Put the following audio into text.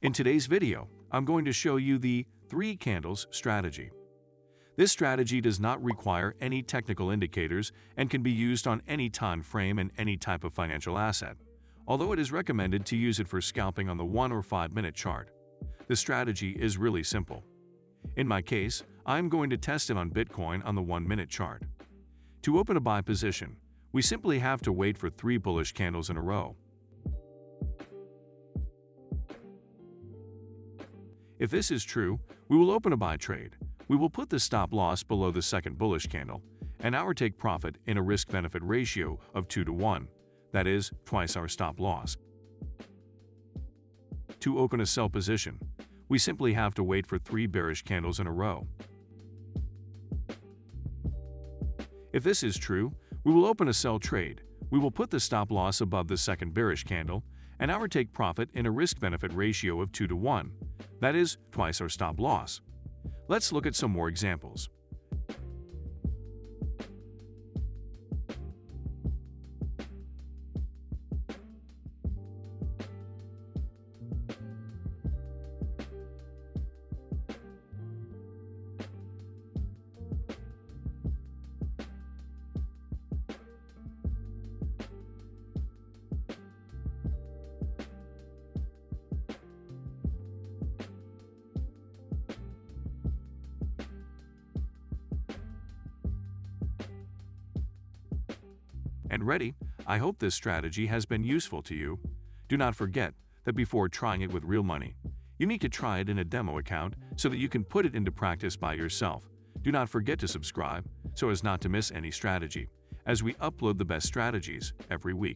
In today's video, I'm going to show you the 3 candles strategy. This strategy does not require any technical indicators and can be used on any time frame and any type of financial asset, although it is recommended to use it for scalping on the 1 or 5 minute chart. The strategy is really simple. In my case, I'm going to test it on Bitcoin on the 1 minute chart. To open a buy position, we simply have to wait for 3 bullish candles in a row. If this is true, we will open a buy trade. We will put the stop loss below the second bullish candle, and our take profit in a risk-benefit ratio of 2 to 1, that is, twice our stop loss. To open a sell position, we simply have to wait for 3 bearish candles in a row. If this is true, we will open a sell trade. We will put the stop loss above the second bearish candle, and our take profit in a risk-benefit ratio of 2 to 1, that is, twice our stop loss. Let's look at some more examples. And ready, I hope this strategy has been useful to you. Do not forget that before trying it with real money, you need to try it in a demo account so that you can put it into practice by yourself. Do not forget to subscribe so as not to miss any strategy, as we upload the best strategies every week.